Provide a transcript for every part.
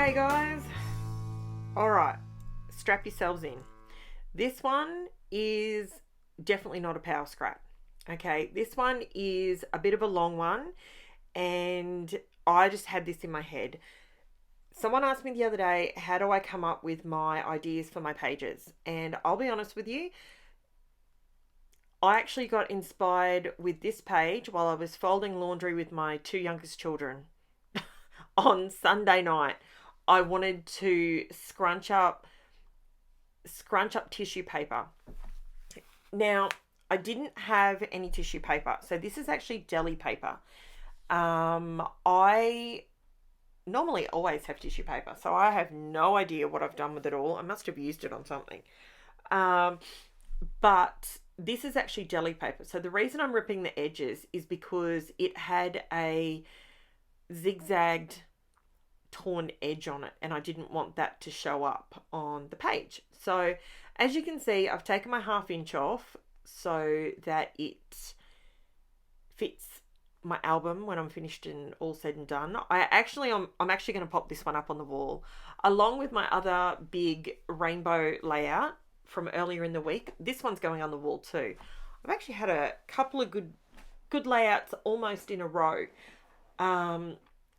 Okay guys, alright, strap yourselves in. This one is definitely not a power scrap. Okay, this one is a bit of a long one and I just had this in my head. Someone asked me the other day, how do I come up with my ideas for my pages? And I'll be honest with you, I actually got inspired with this page while I was folding laundry with my two youngest children on Sunday night. I wanted to scrunch up tissue paper. Now, I didn't have any tissue paper, so this is actually deli paper. I normally always have tissue paper, so I have no idea what I've done with it all. I must have used it on something. But this is actually deli paper. So the reason I'm ripping the edges is because it had a zigzagged torn edge on it and I didn't want that to show up on the page. So as you can see, I've taken my 1/2 inch off so that it fits my album when I'm finished and all said and done. I'm actually going to pop this one up on the wall along with my other big rainbow layout from earlier in the week. This one's going on the wall too. I've actually had a couple of good layouts almost in a row,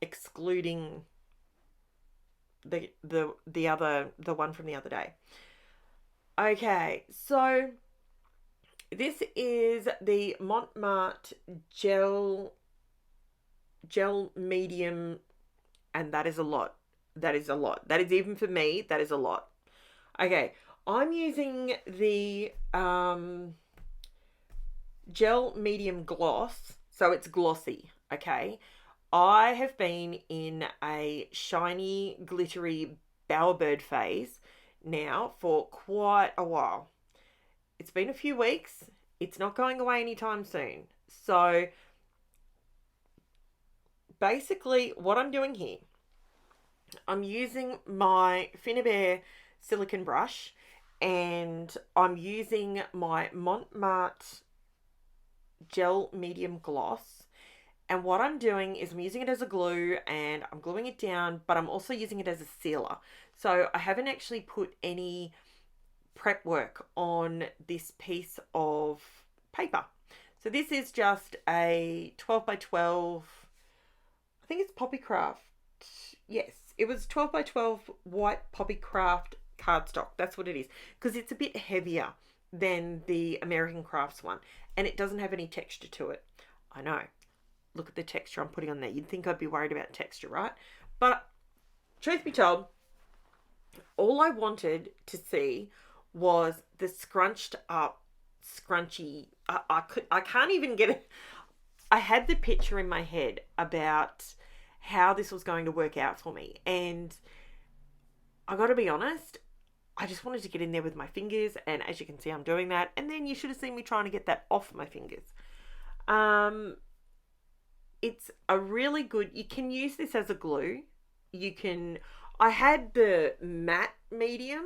excluding the one from the other day. Okay, so this is the MARTE gel medium, and that is a lot. That is even for me, that is a lot. Okay, I'm using the gel medium gloss, so it's glossy. Okay, I have been in a shiny, glittery bowerbird phase now for quite a while. It's been a few weeks. It's not going away anytime soon. So basically what I'm doing here, I'm using my Finnabair silicone brush and I'm using my MARTE gel medium gloss. And what I'm doing is I'm using it as a glue and I'm gluing it down, but I'm also using it as a sealer. So I haven't actually put any prep work on this piece of paper. So this is just a 12 by 12, I think it's Poppy Craft. Yes, it was 12 by 12 white Poppy Craft cardstock. That's what it is, because it's a bit heavier than the American Crafts one and it doesn't have any texture to it. I know. Look at the texture I'm putting on there. You'd think I'd be worried about texture, right? But truth be told, all I wanted to see was the scrunched up, scrunchy. I can't even get it. I had the picture in my head about how this was going to work out for me. And I got to be honest, I just wanted to get in there with my fingers. And as you can see, I'm doing that. And then you should have seen me trying to get that off my fingers. It's a really good, you can use this as a glue. I had the matte medium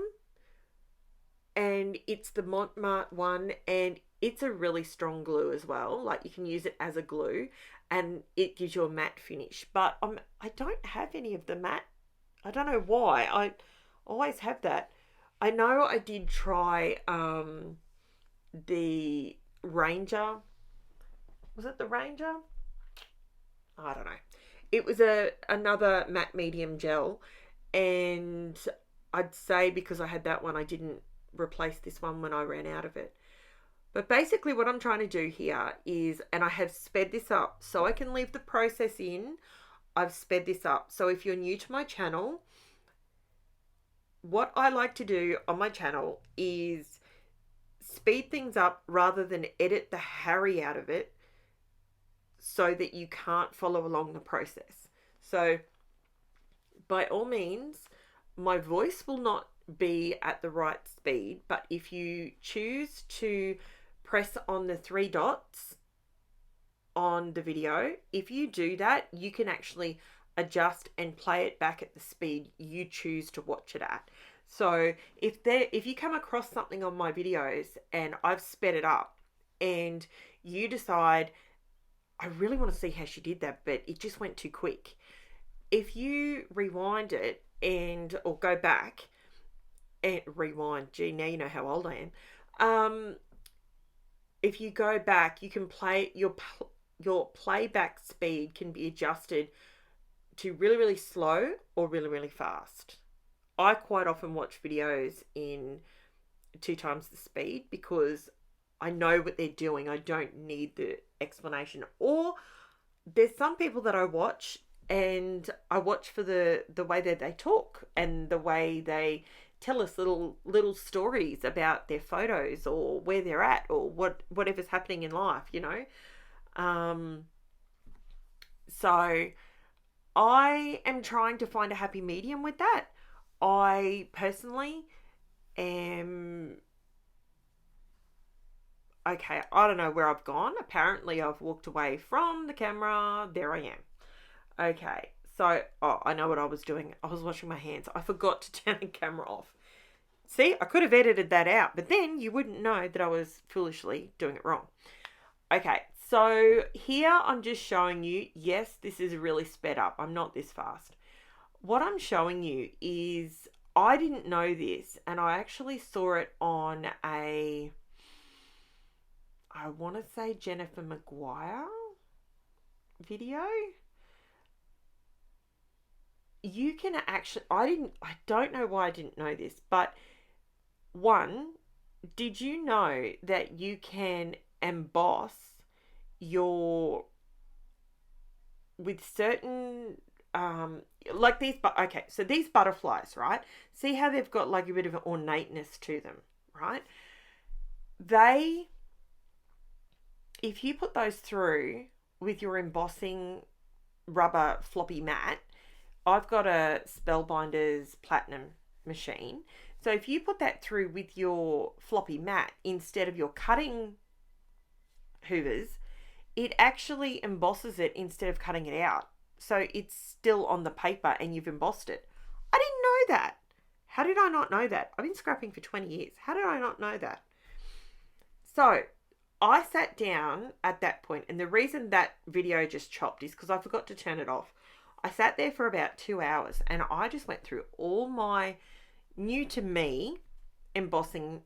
and it's the MARTE one and it's a really strong glue as well. Like you can use it as a glue and it gives you a matte finish. But I don't have any of the matte. I don't know why. I always have that. I know I did try the Ranger. Was it the Ranger? I don't know. It was another matte medium gel, and I'd say because I had that one, I didn't replace this one when I ran out of it. But basically what I'm trying to do here is, and I have sped this up so I can leave the process in, I've sped this up. So if you're new to my channel, what I like to do on my channel is speed things up rather than edit the Harry out of it, so that you can't follow along the process. So by all means, my voice will not be at the right speed, but if you choose to press on the 3 dots on the video, if you do that, you can actually adjust and play it back at the speed you choose to watch it at. So if you come across something on my videos and I've sped it up and you decide, I really want to see how she did that, but it just went too quick. If you rewind it or go back and rewind. Gee, now you know how old I am. If you go back, you can play your playback speed can be adjusted to really, really slow or really, really fast. I quite often watch videos in 2 times the speed because I know what they're doing. I don't need the explanation. Or there's some people that I watch, and I watch for the way that they talk and the way they tell us little stories about their photos or where they're at or whatever's happening in life, you know. So I am trying to find a happy medium with that. I personally am okay. I don't know where I've gone. Apparently, I've walked away from the camera. There I am. Okay, so I know what I was doing. I was washing my hands. I forgot to turn the camera off. See, I could have edited that out, but then you wouldn't know that I was foolishly doing it wrong. Okay, so here I'm just showing you, yes, this is really sped up. I'm not this fast. What I'm showing you is, I didn't know this, and I actually saw it on I want to say Jennifer Maguire video. You can actually, I don't know why I didn't know this, but one, did you know that you can emboss with certain, like these, but okay, so these butterflies, right? See how they've got like a bit of an ornateness to them, right? If you put those through with your embossing rubber floppy mat, I've got a Spellbinders Platinum machine. So if you put that through with your floppy mat instead of your cutting hoovers, it actually embosses it instead of cutting it out. So it's still on the paper and you've embossed it. I didn't know that. How did I not know that? I've been scrapping for 20 years. How did I not know that? So I sat down at that point, and the reason that video just chopped is because I forgot to turn it off. I sat there for about 2 hours and I just went through all my new to me embossing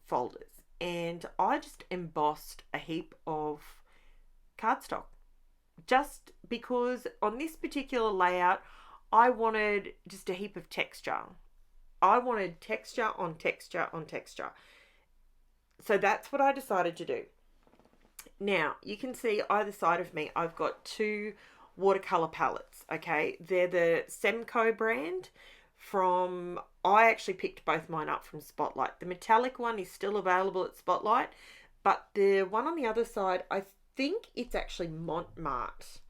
folders, and I just embossed a heap of cardstock just because on this particular layout I wanted just a heap of texture. I wanted texture on texture on texture. So that's what I decided to do. Now you can see either side of me I've got 2 watercolor palettes. Okay, they're the SEMCO brand from, I actually picked both mine up from Spotlight. The metallic one is still available at Spotlight, but the one on the other side, I think it's actually MARTE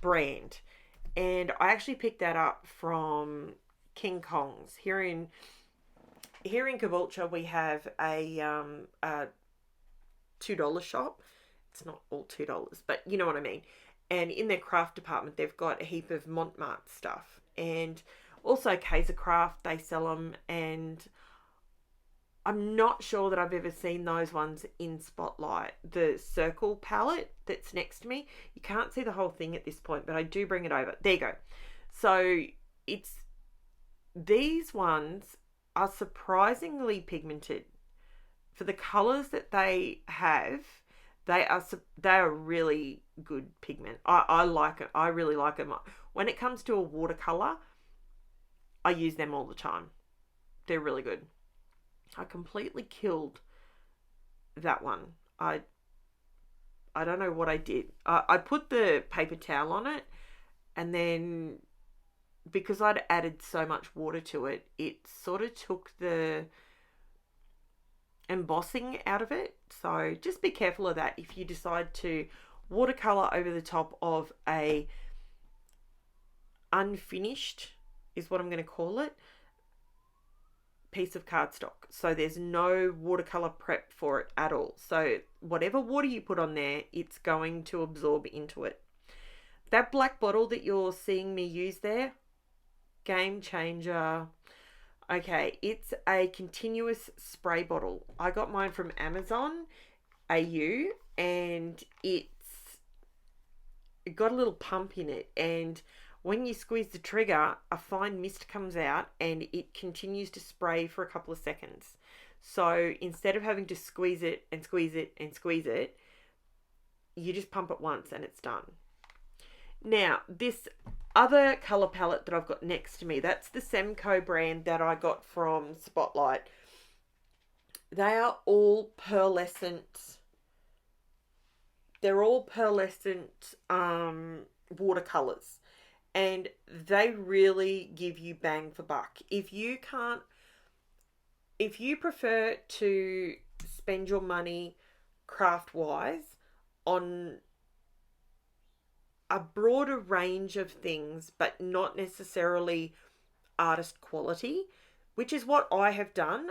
brand, and I actually picked that up from King Kong's. Here in Caboolture we have a $2 shop. It's not all $2, but you know what I mean. And in their craft department, they've got a heap of MARTE stuff. And also Kaiser Craft, they sell them. And I'm not sure that I've ever seen those ones in Spotlight. The circle palette that's next to me, you can't see the whole thing at this point, but I do bring it over. There you go. So these ones are surprisingly pigmented. For the colours that they have, they are really good pigment. I like it. I really like them. When it comes to a watercolor, I use them all the time. They're really good. I completely killed that one. I don't know what I did. I put the paper towel on it, and then because I'd added so much water to it, it sort of took the embossing out of it. So just be careful of that if you decide to watercolor over the top of a unfinished, is what I'm going to call it, piece of cardstock. So there's no watercolor prep for it at all. So whatever water you put on there, it's going to absorb into it. That black bottle that you're seeing me use there, game changer. Okay, it's a continuous spray bottle. I got mine from Amazon AU, and it got a little pump in it, and when you squeeze the trigger, a fine mist comes out and it continues to spray for a couple of seconds. So instead of having to squeeze it and squeeze it and squeeze it, you just pump it once and it's done. Now, this other colour palette that I've got next to me, that's the SEMCO brand that I got from Spotlight. They are all pearlescent. They're all pearlescent watercolors. And they really give you bang for buck. If you prefer to spend your money craft-wise on a broader range of things, but not necessarily artist quality, which is what I have done.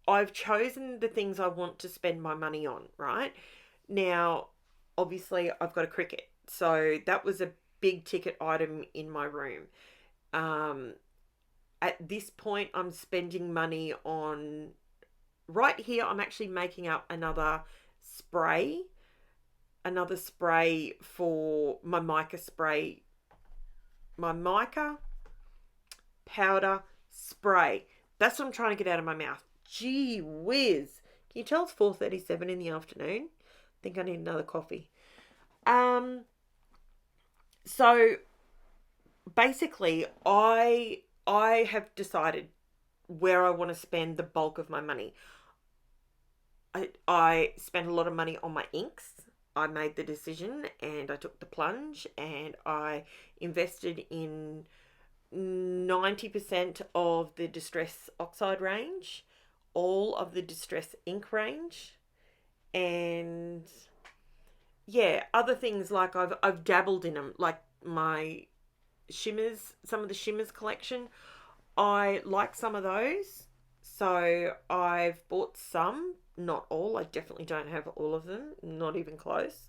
I've chosen the things I want to spend my money on, right? Now, obviously, I've got a Cricut. So that was a big ticket item in my room. At this point, I'm spending money on... Right here, I'm actually making up another spray for my mica spray, my mica powder spray. That's what I'm trying to get out of my mouth. Gee whiz. Can you tell it's 4:37 in the afternoon? I think I need another coffee. So basically I have decided where I want to spend the bulk of my money. I spent a lot of money on my inks. I made the decision and I took the plunge and I invested in 90% of the Distress Oxide range, all of the Distress ink range, and yeah, other things like I've dabbled in them, like my shimmers, some of the shimmers collection. I like some of those, so I've bought some, not all. I definitely don't have all of them, not even close.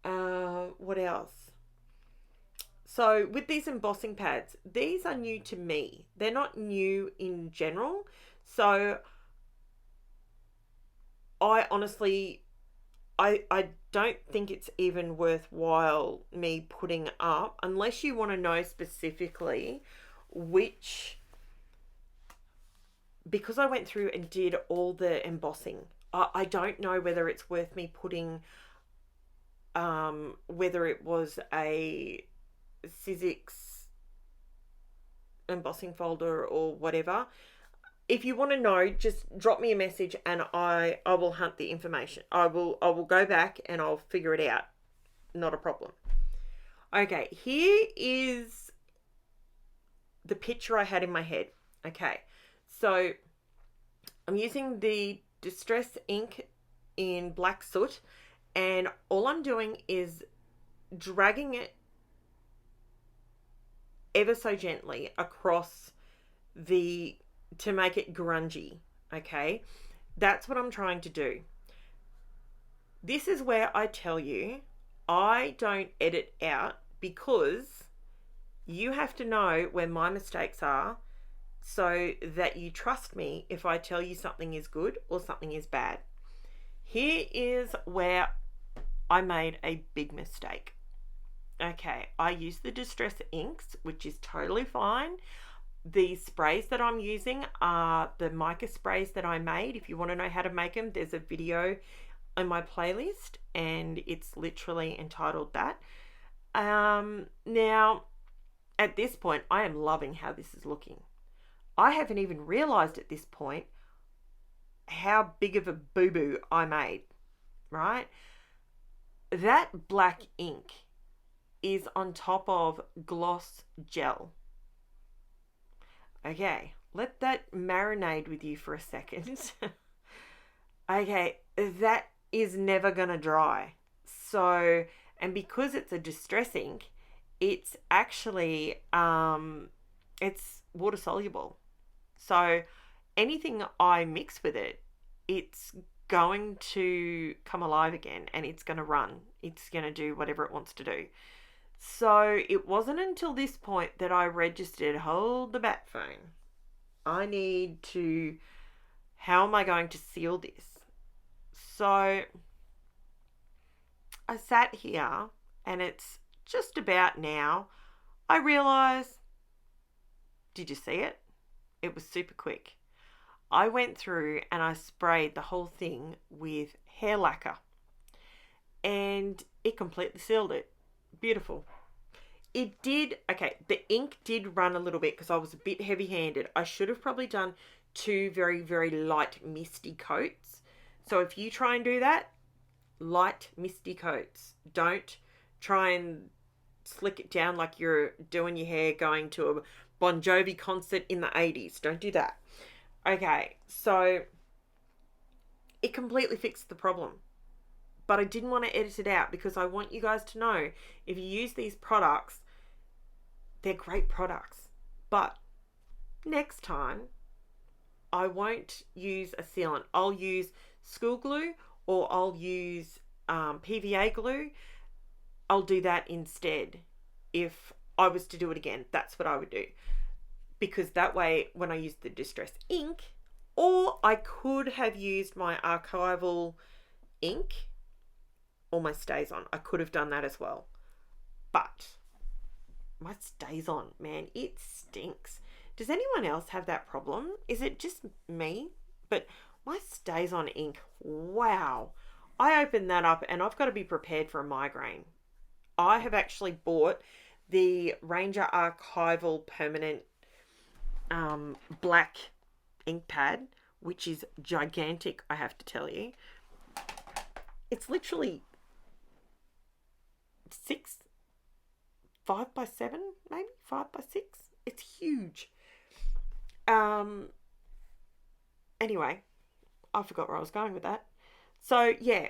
What else? So with these embossing pads, these are new to me. They're not new in general. So I honestly, I don't think it's even worthwhile me putting up, unless you want to know specifically which, because I went through and did all the embossing. I don't know whether it's worth me putting, whether it was a Sizzix embossing folder or whatever. If you want to know, just drop me a message and I will hunt the information. I will go back and I'll figure it out. Not a problem. Okay, here is the picture I had in my head. Okay, so I'm using the Distress ink in Black Soot, and all I'm doing is dragging it ever so gently across to make it grungy. Okay, that's what I'm trying to do. This is where I tell you I don't edit out, because you have to know where my mistakes are so that you trust me if I tell you something is good or something is bad. Here is where I made a big mistake. Okay, I use the Distress inks, which is totally fine. The sprays that I'm using are the mica sprays that I made. If you want to know how to make them, there's a video in my playlist and it's literally entitled that. Now, at this point, I am loving how this is looking. I haven't even realized at this point how big of a boo-boo I made, right? That black ink is on top of gloss gel. Okay, let that marinate with you for a second. Okay, that is never gonna dry. So, and because it's a Distress ink, it's actually, it's water soluble. So anything I mix with it, it's going to come alive again and it's going to run. It's going to do whatever it wants to do. So it wasn't until this point that I registered, hold the bat phone. I need to, how am I going to seal this? So I sat here and it's just about now. I realised, did you see it? It was super quick. I went through and I sprayed the whole thing with hair lacquer and it completely sealed it. Beautiful. It did, okay, the ink did run a little bit because I was a bit heavy handed. I should have probably done 2 very, very light misty coats. So if you try and do that, light misty coats. Don't try and slick it down like you're doing your hair going to a Bon Jovi concert in the 80s. Don't do that. Okay, so it completely fixed the problem. But I didn't want to edit it out because I want you guys to know if you use these products, they're great products. But next time, I won't use a sealant. I'll use school glue or I'll use PVA glue. I'll do that instead. If I was to do it again, that's what I would do. Because that way, when I use the Distress ink, or I could have used my archival ink or my Stays On. I could have done that as well. But my Stays On, man, it stinks. Does anyone else have that problem? Is it just me? But my Stays On ink, wow. I opened that up and I've got to be prepared for a migraine. I have actually bought the Ranger Archival Permanent black ink pad, which is gigantic, I have to tell you. It's literally 5 by 7, maybe 5 by 6. It's huge. Anyway, I forgot where I was going with that. So yeah,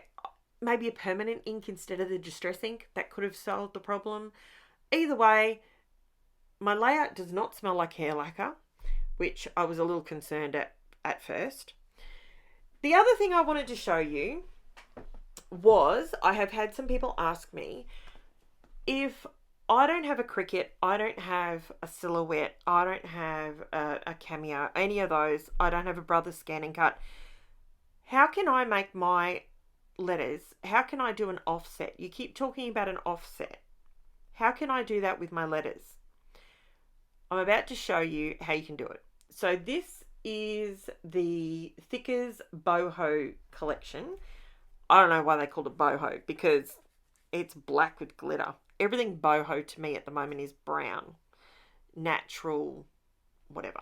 maybe a permanent ink instead of the Distress ink. That could have solved the problem. Either way, my layout does not smell like hair lacquer, which I was a little concerned at first. The other thing I wanted to show you was, I have had some people ask me, if I don't have a Cricut, I don't have a Silhouette, I don't have a Cameo, any of those, I don't have a Brothers Scan and Cut, how can I make my letters? How can I do an offset? You keep talking about an offset. How can I do that with my letters? I'm about to show you how you can do it. So this is the Thickers BOHO collection. I don't know why they called it BOHO, because it's black with glitter. Everything BOHO to me at the moment is brown, natural, whatever.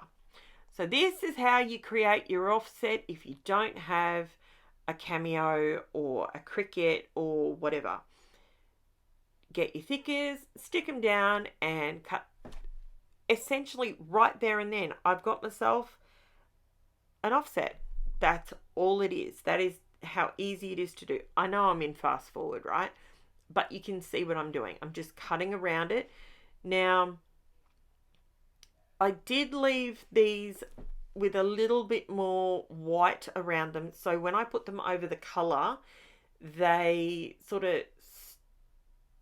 So this is how you create your offset if you don't have a Cameo or a Cricut or whatever. Get your thickers, stick them down and cut. Essentially right there and then I've got myself an offset. That's all it is. That is how easy it is to do. I know I'm in fast forward, right? But you can see what I'm doing. I'm just cutting around it. Now, I did leave these with a little bit more white around them. So when I put them over the colour, they sort of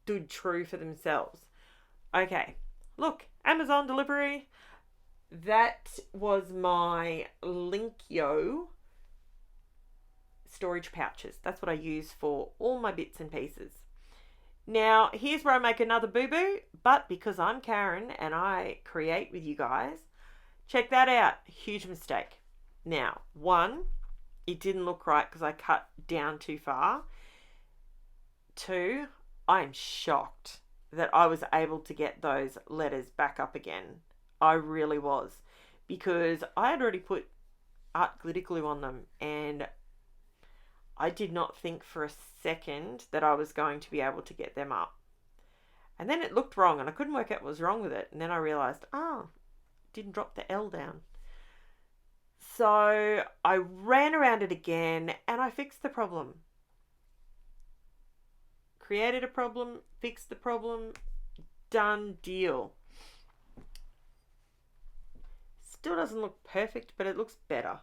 stood true for themselves. Okay, look, Amazon delivery. That was my Linkyo storage pouches. That's what I use for all my bits and pieces. Now, here's where I make another boo-boo, but because I'm Karen and I create with you guys, check that out. Huge mistake. Now, 1, it didn't look right because I cut down too far. 2, I am shocked that I was able to get those letters back up again. I really was, because I had already put art glitter glue on them and I did not think for a second that I was going to be able to get them up. And then it looked wrong and I couldn't work out what was wrong with it. And then I realized, didn't drop the L down. So I ran around it again and I fixed the problem. Created a problem, fixed the problem, done deal. Still doesn't look perfect, but it looks better.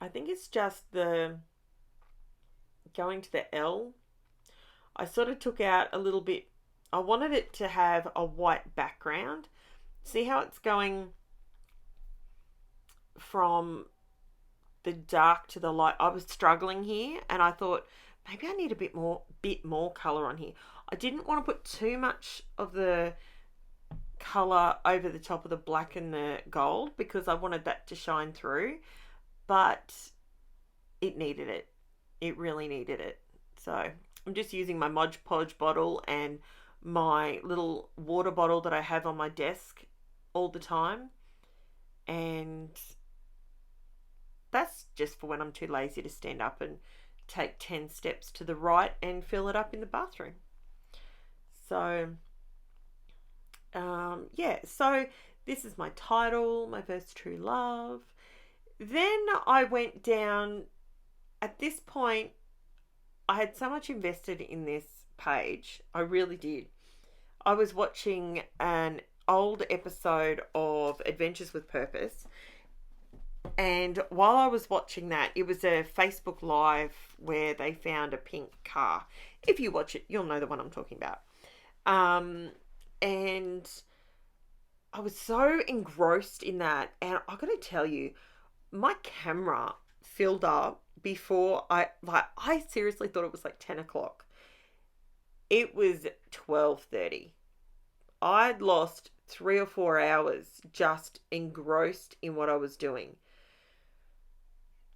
I think it's just the going to the L. I sort of took out a little bit. I wanted it to have a white background. See how it's going from the dark to the light? I was struggling here and I thought maybe I need a bit more color on here. I didn't want to put too much of the color over the top of the black and the gold because I wanted that to shine through, but it needed it. It really needed it. So I'm just using my Mod Podge bottle and my little water bottle that I have on my desk all the time, and that's just for when I'm too lazy to stand up and take 10 steps to the right and fill it up in the bathroom. So yeah, so this is my title, My First True Love. Then I went down. At this point, I had so much invested in this page. I really did. I was watching an old episode of Adventures with Purpose, and while I was watching that, it was a Facebook Live where they found a pink car. If you watch it, you'll know the one I'm talking about. And I was so engrossed in that, and I got to tell you, my camera filled up before I seriously thought it was like 10 o'clock. It was 12:30. I'd lost 3 or 4 hours just engrossed in what I was doing.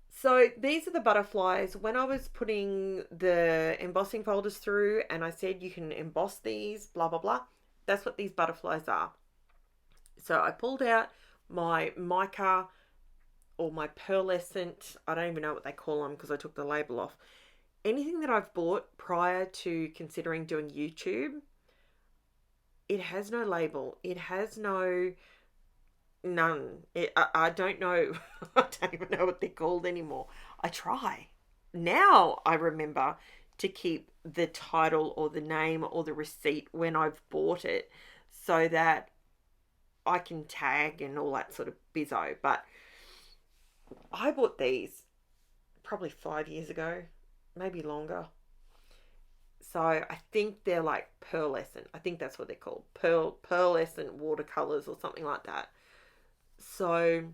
So these are the butterflies. When I was putting the embossing folders through and I said you can emboss these, blah, blah, blah, that's what these butterflies are. So I pulled out my mica or my pearlescent, I don't even know what they call them because I took the label off. Anything that I've bought prior to considering doing YouTube, it has no label. It has none. I don't know. I don't even know what they're called anymore. I try. Now I remember to keep the title or the name or the receipt when I've bought it so that I can tag and all that sort of bizzo. But I bought these probably 5 years ago, maybe longer. So I think they're like pearlescent. I think that's what they're called. Pearlescent watercolors or something like that. So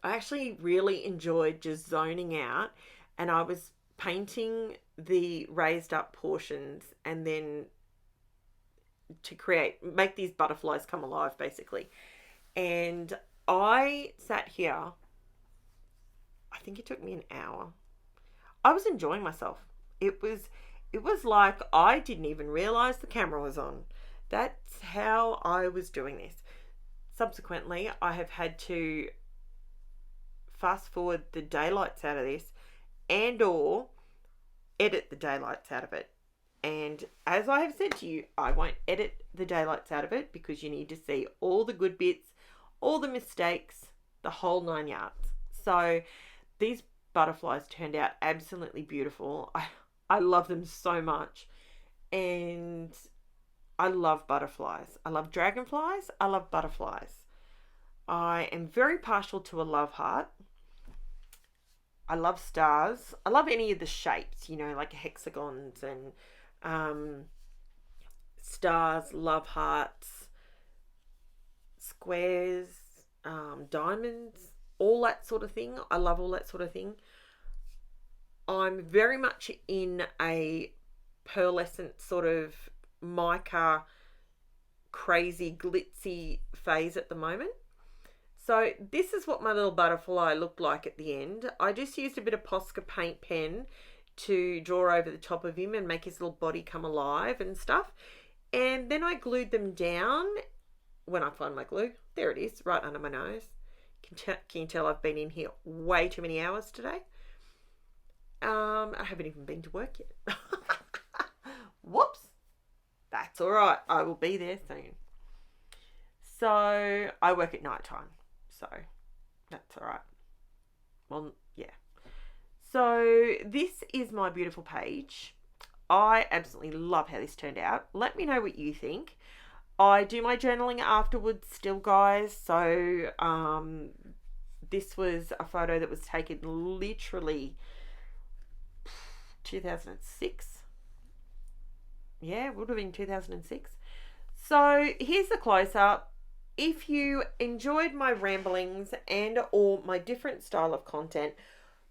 I actually really enjoyed just zoning out, and I was painting the raised up portions and then to make these butterflies come alive basically. And I sat here, I think it took me an hour. I was enjoying myself. It was like I didn't even realize the camera was on. That's how I was doing this. Subsequently, I have had to fast forward the daylights out of this and or edit the daylights out of it. And as I have said to you, I won't edit the daylights out of it because you need to see all the good bits, all the mistakes, the whole 9 yards. So these butterflies turned out absolutely beautiful. I love them so much. And I love butterflies. I love dragonflies. I love butterflies. I am very partial to a love heart. I love stars. I love any of the shapes, like hexagons and stars, love hearts, squares, diamonds, all that sort of thing. I love all that sort of thing. I'm very much in a pearlescent sort of mica crazy glitzy phase at the moment. So this is what my little butterfly looked like at the end. I just used a bit of Posca paint pen to draw over the top of him and make his little body come alive and stuff. And then I glued them down when I find my glue. There it is, right under my nose. Can you tell I've been in here way too many hours today? I haven't even been to work yet. Whoops. That's all right. I will be there soon. So I work at night time. So that's all right. Well, yeah. So this is my beautiful page. I absolutely love how this turned out. Let me know what you think. I do my journaling afterwards still, guys. So this was a photo that was taken literally 2006. Yeah, it would have been 2006. So here's the close-up. If you enjoyed my ramblings and or my different style of content,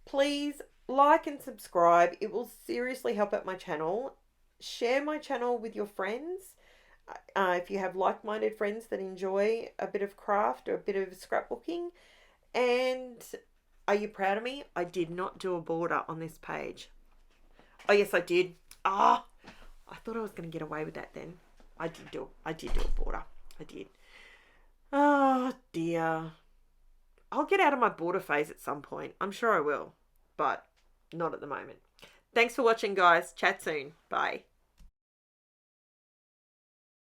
please like and subscribe. It will seriously help out my channel. Share my channel with your friends. If you have like-minded friends that enjoy a bit of craft or a bit of scrapbooking. And are you proud of me? I did not do a border on this page. Oh, yes, I did. Ah, I thought I was going to get away with that then. I did do a border. I did. Oh, dear. I'll get out of my border phase at some point. I'm sure I will, but not at the moment. Thanks for watching, guys. Chat soon. Bye.